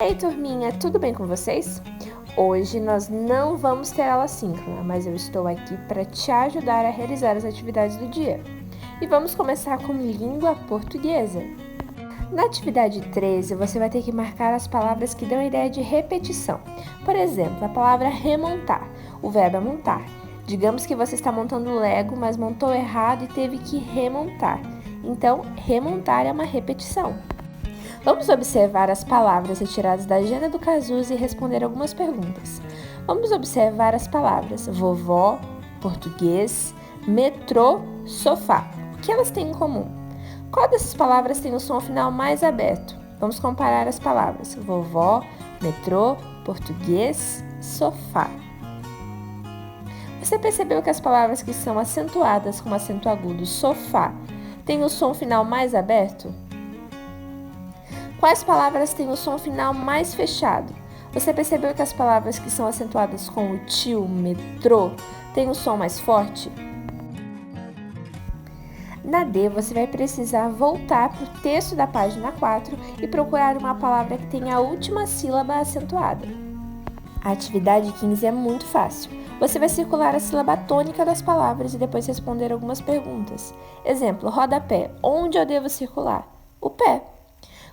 Ei, turminha, tudo bem com vocês? Hoje nós não vamos ter aula síncrona, mas eu estou aqui para te ajudar a realizar as atividades do dia. E vamos começar com língua portuguesa. Na atividade 13, você vai ter que marcar as palavras que dão a ideia de repetição. Por exemplo, a palavra remontar, o verbo é montar. Digamos que você está montando Lego, mas montou errado e teve que remontar. Então, remontar é uma repetição. Vamos observar as palavras retiradas da agenda do Cazuz e responder algumas perguntas. Vamos observar as palavras vovó, português, metrô, sofá. O que elas têm em comum? Qual dessas palavras tem o som final mais aberto? Vamos comparar as palavras vovó, metrô, português, sofá. Você percebeu que as palavras que são acentuadas com acento agudo, sofá, têm o som final mais aberto? Quais palavras têm o som final mais fechado? Você percebeu que as palavras que são acentuadas com o tio, metrô, têm o som mais forte? Na D, você vai precisar voltar para o texto da página 4 e procurar uma palavra que tenha a última sílaba acentuada. A atividade 15 é muito fácil. Você vai circular a sílaba tônica das palavras e depois responder algumas perguntas. Exemplo, rodapé. Onde eu devo circular? O pé.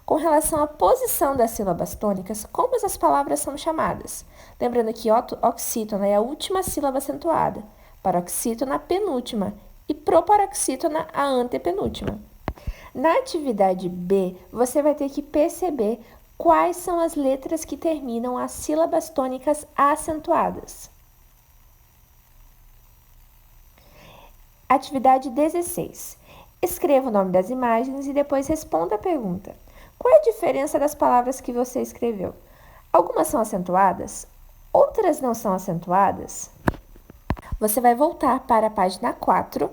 Com relação à posição das sílabas tônicas, como essas palavras são chamadas? Lembrando que oxítona é a última sílaba acentuada, paroxítona a penúltima e proparoxítona a antepenúltima. Na atividade B, você vai ter que perceber quais são as letras que terminam as sílabas tônicas acentuadas. Atividade 16. Escreva o nome das imagens e depois responda a pergunta. Qual é a diferença das palavras que você escreveu? Algumas são acentuadas, outras não são acentuadas? Você vai voltar para a página 4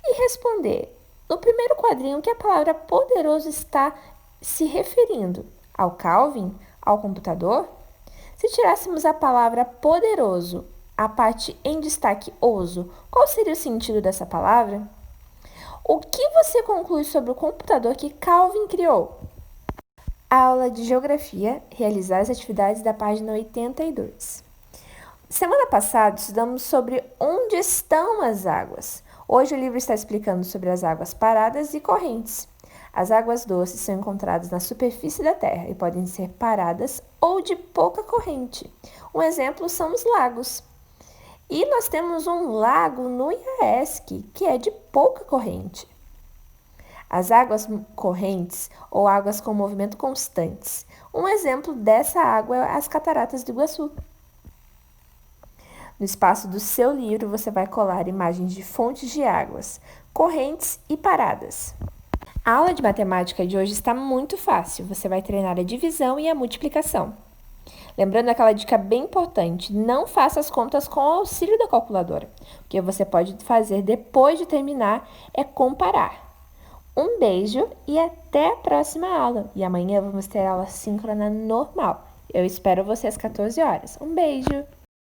e responder. No primeiro quadrinho, que a palavra poderoso está se referindo? Ao Calvin? Ao computador? Se tirássemos a palavra poderoso, a parte em destaque oso, qual seria o sentido dessa palavra? O que você conclui sobre o computador que Calvin criou? Aula de Geografia, realizar as atividades da página 82. Semana passada, estudamos sobre onde estão as águas. Hoje o livro está explicando sobre as águas paradas e correntes. As águas doces são encontradas na superfície da Terra e podem ser paradas ou de pouca corrente. Um exemplo são os lagos. E nós temos um lago no IAESC, que é de pouca corrente. As águas correntes ou águas com movimento constantes. Um exemplo dessa água é as Cataratas do Iguaçu. No espaço do seu livro, você vai colar imagens de fontes de águas, correntes e paradas. A aula de matemática de hoje está muito fácil. Você vai treinar a divisão e a multiplicação. Lembrando aquela dica bem importante, não faça as contas com o auxílio da calculadora. O que você pode fazer depois de terminar é comparar. Um beijo e até a próxima aula. E amanhã vamos ter aula síncrona normal. Eu espero você às 14 horas. Um beijo!